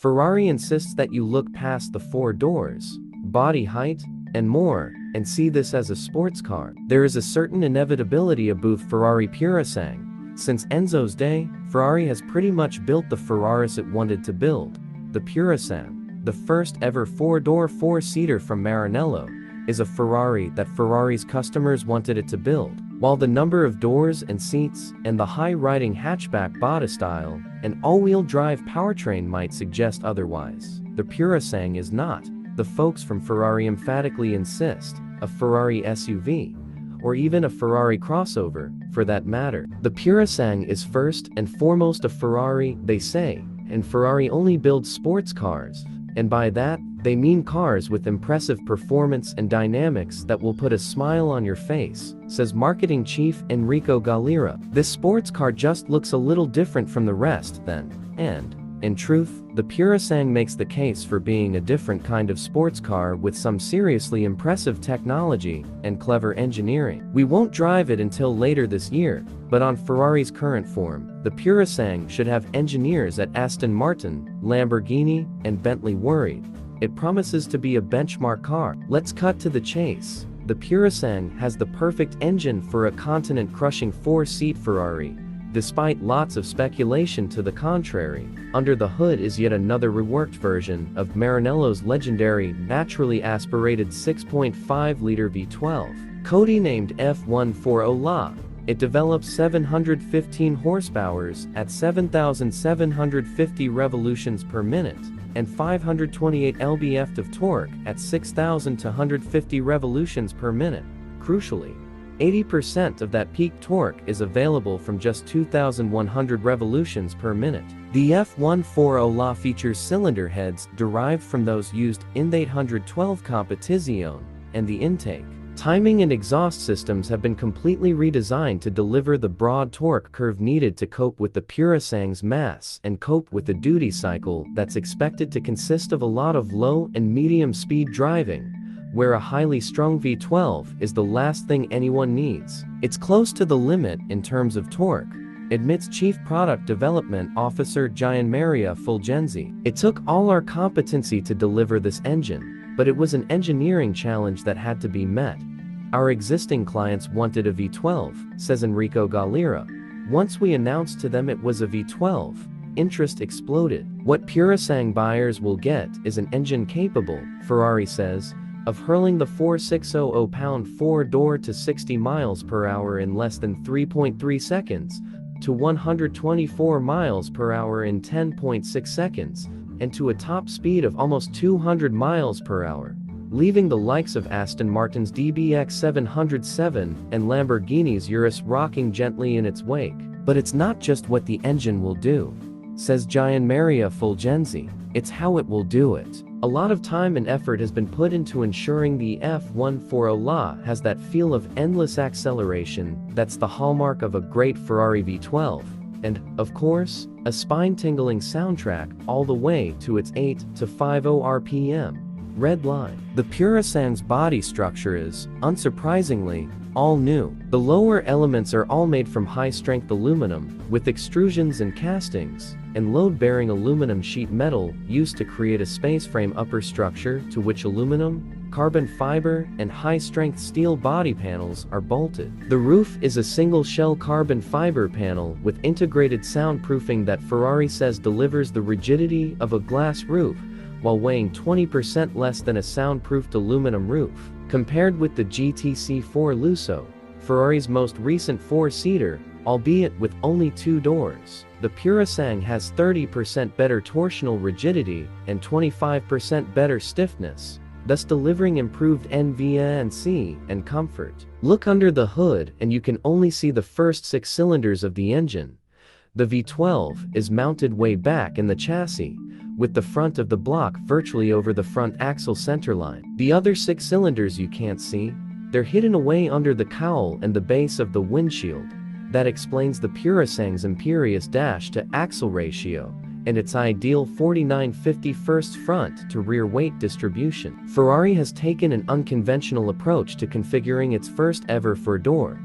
Ferrari insists that you look past the 4 doors, body height, and more, and see this as a sports car. There is a certain inevitability about Ferrari Purosangue. Since Enzo's day, Ferrari has pretty much built the Ferraris it wanted to build. The Purosangue, the first ever 4-door 4-seater from Maranello, is a Ferrari that Ferrari's customers wanted it to build. While the number of doors and seats, and the high-riding hatchback bodystyle, and all-wheel drive powertrain might suggest otherwise, the Purosangue is not. The folks from Ferrari emphatically insist, a Ferrari SUV, or even a Ferrari crossover, for that matter. The Purosangue is first and foremost a Ferrari, they say, and Ferrari only builds sports cars, and by that, they mean cars with impressive performance and dynamics that will put a smile on your face, says marketing chief Enrico Galliera. This sports car just looks a little different from the rest then, and, in truth, the Purosangue makes the case for being a different kind of sports car with some seriously impressive technology and clever engineering. We won't drive it until later this year, but on Ferrari's current form, the Purosangue should have engineers at Aston Martin, Lamborghini, and Bentley worried. It promises to be a benchmark car. Let's cut to the chase. The Purosangue has the perfect engine for a continent-crushing 4-seat Ferrari. Despite lots of speculation to the contrary, under the hood is yet another reworked version of Maranello's legendary, naturally aspirated 6.5-liter V12. Codenamed F140lA, it develops 715 horsepower at 7,750 revolutions per minute, and 528 lb-ft of torque at 6,250 revolutions per minute. Crucially, 80% of that peak torque is available from just 2,100 revolutions per minute. The F140lA features cylinder heads derived from those used in the 812 competizione, and the intake, timing and exhaust systems have been completely redesigned to deliver the broad torque curve needed to cope with the Purosangue's mass and cope with the duty cycle that's expected to consist of a lot of low and medium speed driving, where a highly strung V12 is the last thing anyone needs. It's close to the limit in terms of torque, admits Chief Product Development Officer Gianmaria Fulgenzi. It took all our competency to deliver this engine, but it was an engineering challenge that had to be met. Our existing clients wanted a V12, says Enrico Galliera. Once we announced to them it was a V12, interest exploded. What Purosangue buyers will get is an engine capable, Ferrari says, of hurling the 4,600-pound 4-door to 60 miles per hour in less than 3.3 seconds, to 124 miles per hour in 10.6 seconds, and to a top speed of almost 200 miles per hour, leaving the likes of Aston Martin's DBX 707 and Lamborghini's Urus rocking gently in its wake. But it's not just what the engine will do, says Gianmaria Fulgenzi, it's how it will do it. A lot of time and effort has been put into ensuring the F140lA has that feel of endless acceleration that's the hallmark of a great Ferrari V12, and, of course, a spine-tingling soundtrack all the way to its 8 to 50 RPM. Redline. The Purosangue's body structure is, unsurprisingly, all new. The lower elements are all made from high-strength aluminum, with extrusions and castings, and load-bearing aluminum sheet metal used to create a space frame upper structure to which aluminum, carbon fiber, and high-strength steel body panels are bolted. The roof is a single-shell carbon fiber panel with integrated soundproofing that Ferrari says delivers the rigidity of a glass roof, while weighing 20% less than a soundproofed aluminum roof. Compared with the GTC4 Lusso, Ferrari's most recent 4-seater, albeit with only 2 doors, the Purosangue has 30% better torsional rigidity and 25% better stiffness, thus delivering improved NVNC and comfort. Look under the hood and you can only see the first 6 cylinders of the engine. The V12 is mounted way back in the chassis, with the front of the block virtually over the front axle centerline. The other 6 cylinders you can't see, they're hidden away under the cowl and the base of the windshield. That explains the Purosangue's imperious dash-to-axle ratio, and its ideal 49/50 first front to rear weight distribution. Ferrari has taken an unconventional approach to configuring its first ever 4-door.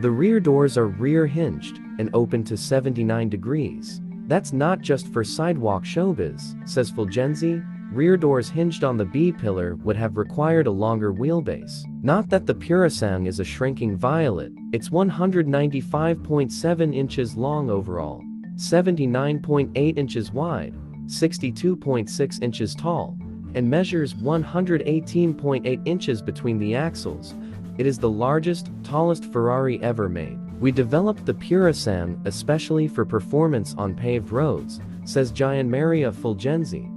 The rear doors are rear-hinged and open to 79 degrees, That's not just for sidewalk showbiz, says Fulgenzi. Rear doors hinged on the B-pillar would have required a longer wheelbase. Not that the Purosangue is a shrinking violet, it's 195.7 inches long overall, 79.8 inches wide, 62.6 inches tall, and measures 118.8 inches between the axles. It is the largest, tallest Ferrari ever made. We developed the Purosangue especially for performance on paved roads, says Gianmaria Fulgenzi.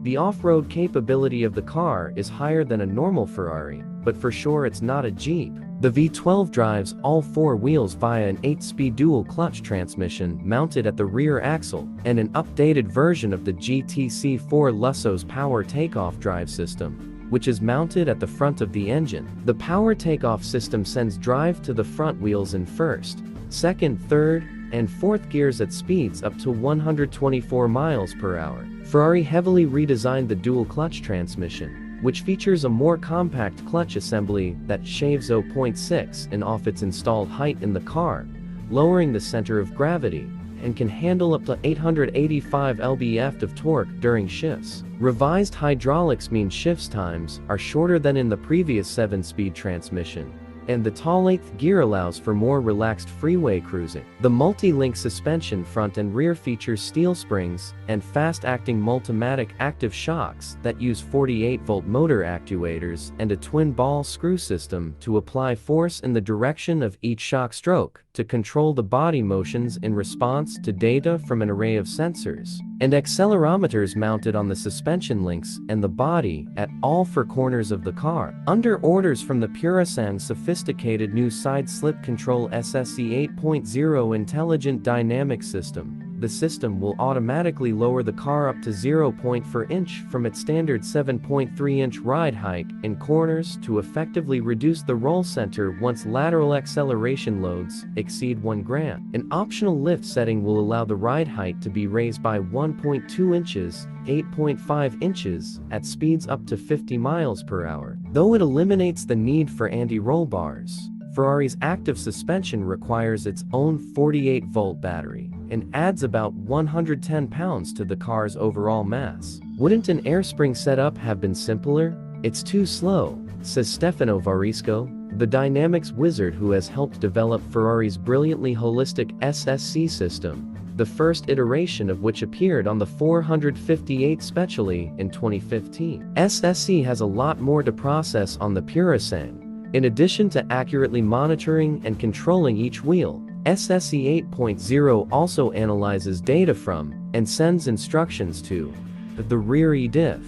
The off-road capability of the car is higher than a normal Ferrari, but for sure it's not a Jeep. The V12 drives all four wheels via an 8-speed dual-clutch transmission mounted at the rear axle, and an updated version of the GTC4-Lusso's power takeoff drive system, which is mounted at the front of the engine. The power takeoff system sends drive to the front wheels in first, second, third, and fourth gears at speeds up to 124 miles per hour. Ferrari heavily redesigned the dual-clutch transmission, which features a more compact clutch assembly that shaves 0.6 in off its installed height in the car, lowering the center of gravity, and can handle up to 885 lb-ft of torque during shifts. Revised hydraulics mean shifts times are shorter than in the previous 7-speed transmission, and the tall 8th gear allows for more relaxed freeway cruising. The multi-link suspension front and rear features steel springs and fast-acting multimatic active shocks that use 48-volt motor actuators and a twin ball screw system to apply force in the direction of each shock stroke to control the body motions in response to data from an array of sensors, and accelerometers mounted on the suspension links and the body at all four corners of the car. Under orders from the Purosangue's sophisticated new side slip control SSE 8.0 intelligent dynamic system, the system will automatically lower the car up to 0.4 inch from its standard 7.3-inch ride height in corners to effectively reduce the roll center once lateral acceleration loads exceed 1 gram. An optional lift setting will allow the ride height to be raised by 1.2 inches, 8.5 inches, at speeds up to 50 miles per hour. Though it eliminates the need for anti-roll bars, Ferrari's active suspension requires its own 48-volt battery and adds about 110 pounds to the car's overall mass. Wouldn't an air spring setup have been simpler? It's too slow, says Stefano Varisco, the dynamics wizard who has helped develop Ferrari's brilliantly holistic SSC system, the first iteration of which appeared on the 458 Speciale in 2015. SSC has a lot more to process on the Purosangue. In addition to accurately monitoring and controlling each wheel, SSE 8.0 also analyzes data from and sends instructions to the rear-hinged diff,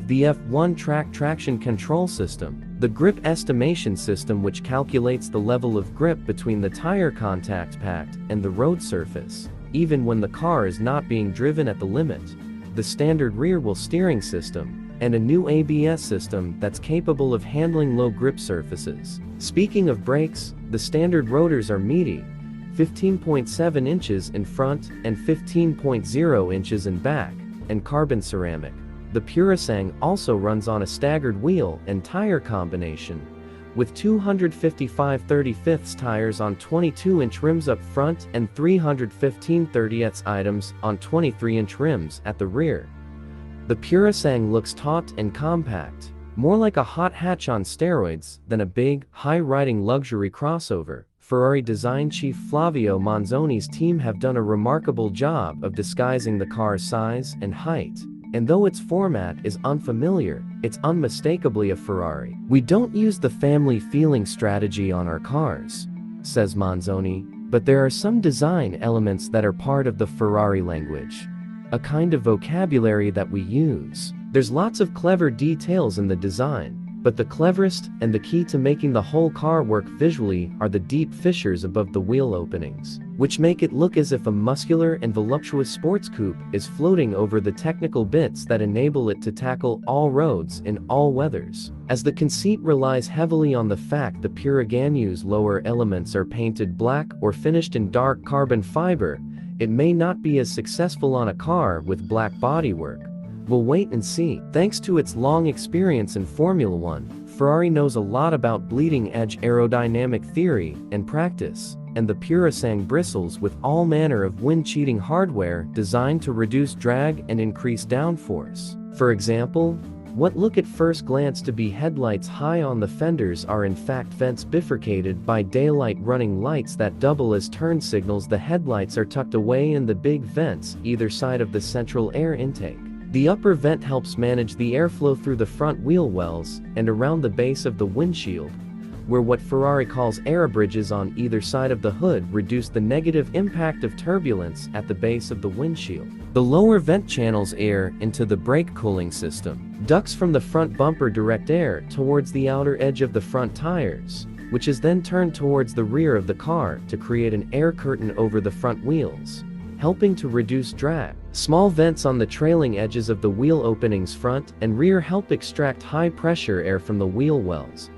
the F1 traction control system, the grip estimation system which calculates the level of grip between the tire contact pad and the road surface, even when the car is not being driven at the limit, the standard rear-wheel steering system, and a new ABS system that's capable of handling low grip surfaces. Speaking of brakes, the standard rotors are meaty, 15.7 inches in front and 15.0 inches in back, and carbon ceramic. The Purosangue also runs on a staggered wheel and tire combination, with 255 35ths tires on 22-inch rims up front and 315 30ths items on 23-inch rims at the rear. The Purosangue looks taut and compact, more like a hot hatch on steroids than a big, high-riding luxury crossover. Ferrari design chief Flavio Manzoni's team have done a remarkable job of disguising the car's size and height, and though its format is unfamiliar, it's unmistakably a Ferrari. We don't use the family feeling strategy on our cars, says Manzoni, but there are some design elements that are part of the Ferrari language, a kind of vocabulary that we use. There's lots of clever details in the design, but the cleverest and the key to making the whole car work visually are the deep fissures above the wheel openings, which make it look as if a muscular and voluptuous sports coupe is floating over the technical bits that enable it to tackle all roads in all weathers. As the conceit relies heavily on the fact the Purosangue's lower elements are painted black or finished in dark carbon fiber, it may not be as successful on a car with black bodywork. We'll wait and see. Thanks to its long experience in Formula One, Ferrari knows a lot about bleeding-edge aerodynamic theory and practice. and the Purosangue bristles with all manner of wind-cheating hardware designed to reduce drag and increase downforce. For example, what look at first glance to be headlights high on the fenders are in fact vents bifurcated by daylight running lights that double as turn signals. The headlights are tucked away in the big vents either side of the central air intake. The upper vent helps manage the airflow through the front wheel wells and around the base of the windshield, where what Ferrari calls air bridges on either side of the hood reduce the negative impact of turbulence at the base of the windshield. The lower vent channels air into the brake cooling system. Ducts from the front bumper direct air towards the outer edge of the front tires, which is then turned towards the rear of the car to create an air curtain over the front wheels, helping to reduce drag. Small vents on the trailing edges of the wheel openings front and rear help extract high-pressure air from the wheel wells.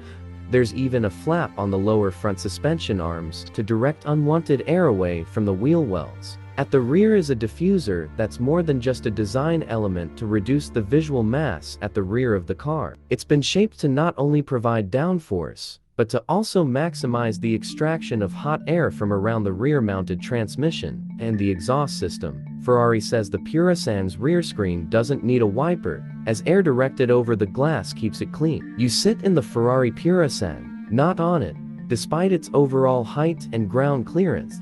There's even a flap on the lower front suspension arms to direct unwanted air away from the wheel wells. At the rear is a diffuser that's more than just a design element to reduce the visual mass at the rear of the car. It's been shaped to not only provide downforce, but to also maximize the extraction of hot air from around the rear-mounted transmission and the exhaust system. Ferrari says the Purosangue's rear screen doesn't need a wiper, as air directed over the glass keeps it clean. You sit in the Ferrari Purosangue, not on it, despite its overall height and ground clearance,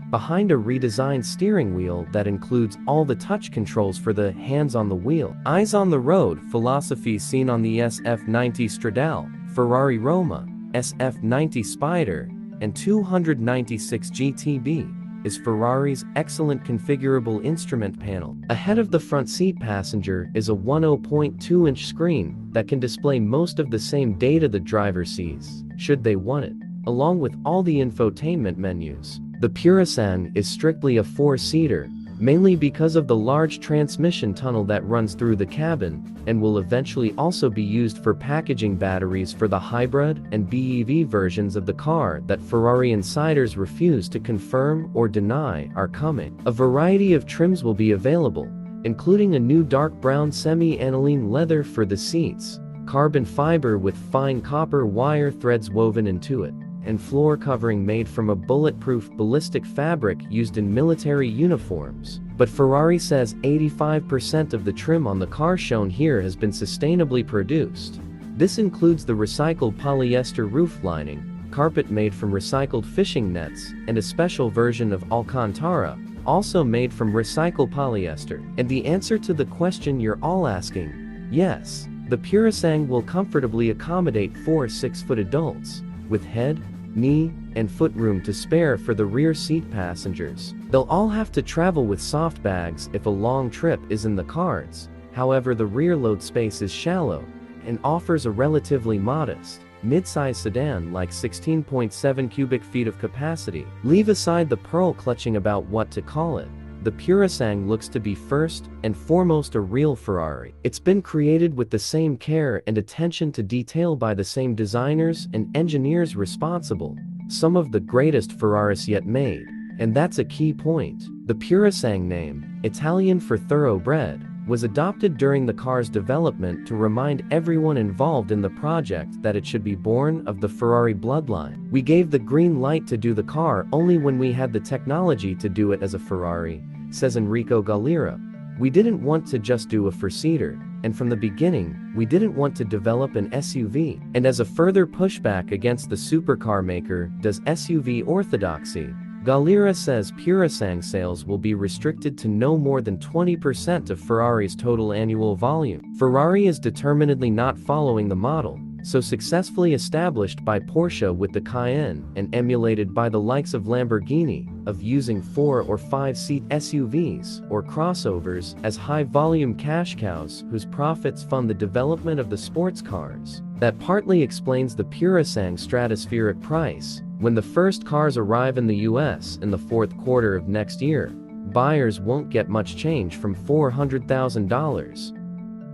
behind a redesigned steering wheel that includes all the touch controls for the hands on the wheel, eyes on the road philosophy seen on the SF90 Stradale, Ferrari Roma, SF90 Spider, and 296 GTB, is Ferrari's excellent configurable instrument panel. Ahead of the front seat passenger is a 10.2-inch screen that can display most of the same data the driver sees, should they want it, along with all the infotainment menus. The Purosangue is strictly a four-seater, mainly because of the large transmission tunnel that runs through the cabin, and will eventually also be used for packaging batteries for the hybrid and BEV versions of the car that Ferrari insiders refuse to confirm or deny are coming. A variety of trims will be available, including a new dark brown semi-aniline leather for the seats, carbon fiber with fine copper wire threads woven into it, and floor covering made from a bulletproof ballistic fabric used in military uniforms. But Ferrari says 85% of the trim on the car shown here has been sustainably produced. This includes the recycled polyester roof lining, carpet made from recycled fishing nets, and a special version of Alcantara, also made from recycled polyester. And the answer to the question you're all asking: yes, the Purosangue will comfortably accommodate 4 6-foot adults, with head, knee, and foot room to spare for the rear seat passengers. They'll all have to travel with soft bags if a long trip is in the cards. However, the rear load space is shallow and offers a relatively modest, mid-size sedan like 16.7 cubic feet of capacity. Leave aside the pearl clutching about what to call it. The Purosangue looks to be first and foremost a real Ferrari. It's been created with the same care and attention to detail by the same designers and engineers responsible, some of the greatest Ferraris yet made. And that's a key point. The Purosangue name, Italian for thoroughbred, was adopted during the car's development to remind everyone involved in the project that it should be born of the Ferrari bloodline. We gave the green light to do the car only when we had the technology to do it as a Ferrari, says Enrico Galliera. We didn't want to just do a four-seater, and from the beginning, we didn't want to develop an SUV. And as a further pushback against the supercar maker does SUV orthodoxy, Galliera says Purosangue sales will be restricted to no more than 20% of Ferrari's total annual volume. Ferrari is determinedly not following the model, so successfully established by Porsche with the Cayenne and emulated by the likes of Lamborghini, of using 4 or 5-seat SUVs or crossovers as high-volume cash cows whose profits fund the development of the sports cars. That partly explains the Purosangue's stratospheric price. When the first cars arrive in the US in the fourth quarter of next year, buyers won't get much change from $400,000.